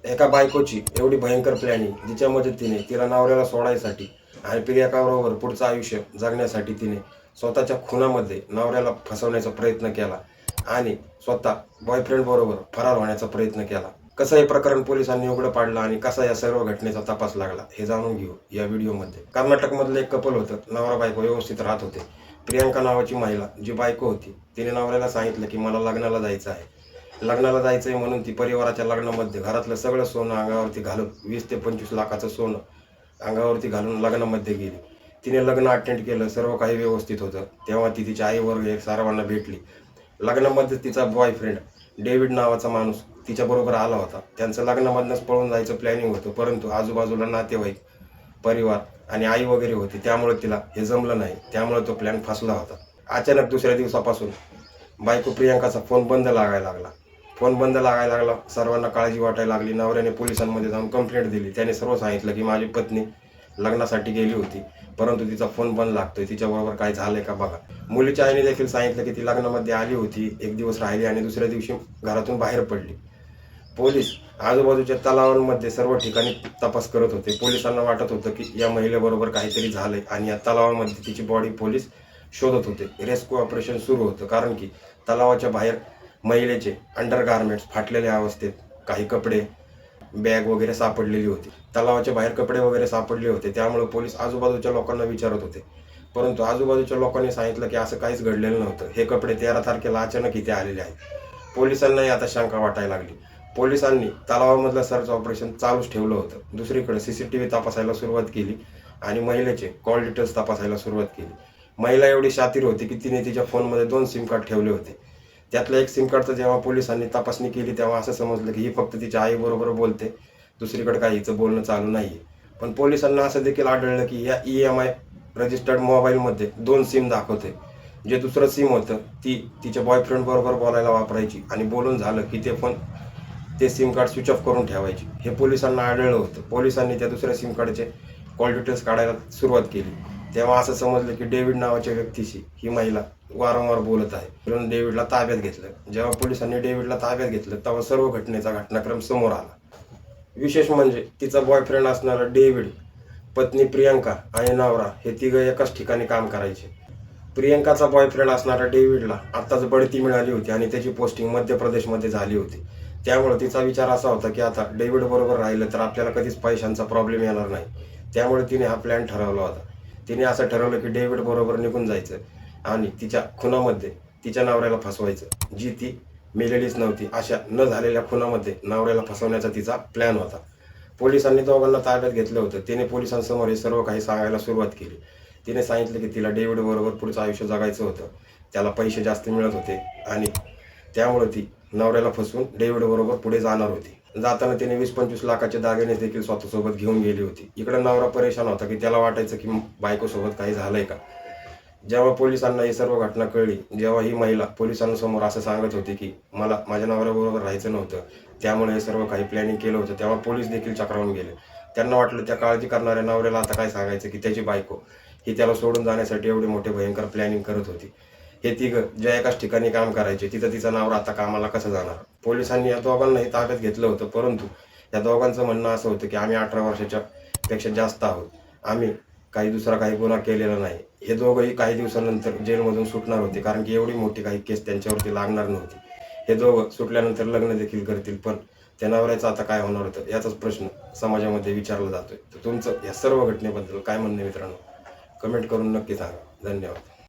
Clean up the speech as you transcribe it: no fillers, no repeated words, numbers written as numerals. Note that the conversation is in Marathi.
एका बायकोची एवढी भयंकर प्लॅनिंग जिच्या मदतीने तिला नवऱ्याला सोडायसाठी आणि प्रियकाबरोबर पुढचं आयुष्य जगण्यासाठी तिने स्वतःच्या खुनामध्ये नवऱ्याला फसवण्याचा प्रयत्न केला आणि स्वतः बॉयफ्रेंड बरोबर फरार होण्याचा प्रयत्न केला. कसं हे प्रकरण पोलिसांनी उघडं पाडलं आणि कसा या सर्व घटनेचा तपास लागला हे जाणून घेऊ या व्हिडिओमध्ये. कर्नाटकमधलं एक कपल होतं. नवरा बायको व्यवस्थित राहत होते. प्रियांका नावाची महिला जी बायको होती तिने नवऱ्याला सांगितलं की मला लग्नाला जायचं आहे. लग्नाला जायचंय म्हणून ती परिवाराच्या लग्नामध्ये घरातलं सगळं सोनं अंगावरती घालून 20 ते 25 लाखाचं सोनं अंगावरती घालून लग्नामध्ये गेली. तिने लग्न अटेंड केलं. सर्व काही व्यवस्थित होतं. तेव्हा ती तिच्या आईवर सर्वांना भेटली. लग्नामध्ये तिचा बॉयफ्रेंड डेव्हिड नावाचा माणूस तिच्याबरोबर आला होता. त्यांचं लग्नामधनंच पळून जायचं प्लॅनिंग होतं, परंतु आजूबाजूला नातेवाईक, परिवार आणि आई वगैरे होती, त्यामुळे तिला हे जमलं नाही. त्यामुळे तो प्लॅन फसला होता. अचानक दुसऱ्या दिवसापासून बायको प्रियांकाचा फोन बंद लागायला लागला. सर्वांना काळजी वाटायला लागली. नवऱ्याने पोलिसांमध्ये जाऊन कंप्लेंट दिली. त्याने सर्व सांगितलं की माझी पत्नी लग्नासाठी गेली होती, परंतु तिचा फोन बंद लागतोय, तिच्याबरोबर काय झालंय का बघा. मुलीच्या आईने देखील सांगितलं की ती लग्नामध्ये आली होती, एक दिवस राहिली आणि दुसऱ्या दिवशी घरातून बाहेर पडली. पोलीस आजूबाजूच्या तलावांमध्ये सर्व ठिकाणी तपास करत होते. पोलिसांना वाटत होतं की या महिलेबरोबर काहीतरी झालंय आणि या तलावामध्ये तिची बॉडी पोलीस शोधत होते. रेस्क्यू ऑपरेशन सुरू होतं, कारण की तलावाच्या बाहेर महिलेचे अंडरगार्मेंट्स फाटलेल्या अवस्थेत, काही कपडे, बॅग वगैरे सापडलेली होती. तलावाच्या बाहेर कपडे वगैरे सापडले होते. त्यामुळे पोलीस आजूबाजूच्या लोकांना विचारत होते, परंतु आजूबाजूच्या लोकांनी सांगितलं की असं काहीच घडलेलं नव्हतं. हे कपडे 13 तारखेला अचानक इथे आलेले आहेत. पोलिसांनाही आता शंका वाटायला लागली. पोलिसांनी तलावामधलं सर्च ऑपरेशन चालूच ठेवलं होतं. दुसरीकडे CCTV तपासायला सुरुवात केली आणि महिलेचे कॉल डिटेल्स तपासायला सुरुवात केली. महिला एवढी शातीर होती की तिने तिच्या फोनमध्ये 2 सिम कार्ड ठेवले होते. त्यातलं एक सिम कार्डचं जेव्हा पोलिसांनी तपासणी केली तेव्हा असं समजलं की ही फक्त तिच्या आईबरोबर बोलते, दुसरीकडे काही हिचं बोलणं चालू नाहीये. पण पोलिसांना असं देखील आढळलं की या EMI रजिस्टर्ड मोबाईलमध्ये 2 सिम दाखवते. जे दुसरं सिम होतं ती तिच्या बॉयफ्रेंड बरोबर बोलायला वापरायची आणि बोलून झालं की ते सिम कार्ड स्विच ऑफ करून ठेवायची. हे पोलिसांना आढळलं होतं. पोलिसांनी त्या दुसऱ्या सिम कार्डचे कॉल डिटेल्स काढायला सुरुवात केली. तेव्हा असं समजलं की डेव्हिड नावाच्या व्यक्तीशी ही महिला वारंवार बोलत आहे. म्हणून डेव्हिडला ताब्यात घेतलं. जेव्हा पोलिसांनी डेव्हिडला ताब्यात घेतलं तेव्हा सर्व घटनेचा घटनाक्रम समोर आला. विशेष म्हणजे तिचा बॉयफ्रेंड असणारा डेव्हिड, पत्नी प्रियांका आणि नवरा हे तिघं एकाच ठिकाणी काम करायचे. प्रियांकाचा बॉयफ्रेंड असणाऱ्या डेव्हिडला आत्ताच बढती मिळाली होती आणि त्याची पोस्टिंग मध्य प्रदेशमध्ये झाली होती. त्यामुळे तिचा विचार असा होता की आता डेव्हिड बरोबर राहिलं तर आपल्याला कधीच पैशांचा प्रॉब्लेम येणार नाही. त्यामुळे तिने हा प्लॅन ठरवला होता. तिने असं ठरवलं की डेव्हिड बरोबर निघून जायचं आणि तिच्या खुनामध्ये तिच्या नवऱ्याला फसवायचं. जी ती मेलेलीच नव्हती, अशा न झालेल्या खुनामध्ये नवऱ्याला फसवण्याचा तिचा प्लॅन होता. पोलिसांनी दोघांना ताब्यात घेतलं होतं. तिने पोलिसांसमोर हे सर्व काही सांगायला सुरुवात केली. तिने सांगितलं की तिला डेव्हिड बरोबर पुढचं आयुष्य जगायचं होतं. त्याला पैसे जास्त मिळत होते आणि त्यामुळे ती नवऱ्याला फसवून डेव्हिड बरोबर पुढे जाणार होती. जाताना तिने 20-25 लाखाचे दागिने देखील स्वतःसोबत घेऊन गेली होती. इकडे नवरा परेशान होता की त्याला वाटायचं की बायकोसोबत काही झालंय का. जेव्हा पोलिसांना ही सर्व घटना कळली, जेव्हा ही महिला पोलिसांसमोर असं सांगत होती की मला माझ्या नवऱ्याबरोबर राहायचं नव्हतं, त्यामुळे हे सर्व काही प्लॅनिंग केलं होतं, तेव्हा पोलीस देखील चक्रावून गेले. त्यांना वाटलं त्या काळजी करणाऱ्या नवऱ्याला आता काय सांगायचं की त्याची बायको ही त्याला सोडून जाण्यासाठी एवढे मोठे भयंकर प्लॅनिंग करत होती. हे तिघं ज्या एकाच ठिकाणी काम करायचे तिथं तिचा नवरा आता कामाला कसं जाणार. पोलिसांनी या दोघांनाही ताब्यात घेतलं होतं, परंतु या दोघांचं म्हणणं असं होतं की आम्ही 18 वर्षाच्या पेक्षा जास्त आहोत, आम्ही दुसरा काही गुन्हा केलेला नाही. हे दोघंही काही दिवसानंतर जेलमधून सुटणार होते, कारण की एवढी मोठी काही केस त्यांच्यावरती लागणार नव्हती. हे दोघं सुटल्यानंतर लग्न देखील करतील, पण त्या नवऱ्याचं आता काय होणार होतं याचाच प्रश्न समाजामध्ये विचारला जातोय. तर तुमचं या सर्व घटनेबद्दल काय म्हणणं मित्रांनो, कमेंट करून नक्की सांगा. धन्यवाद.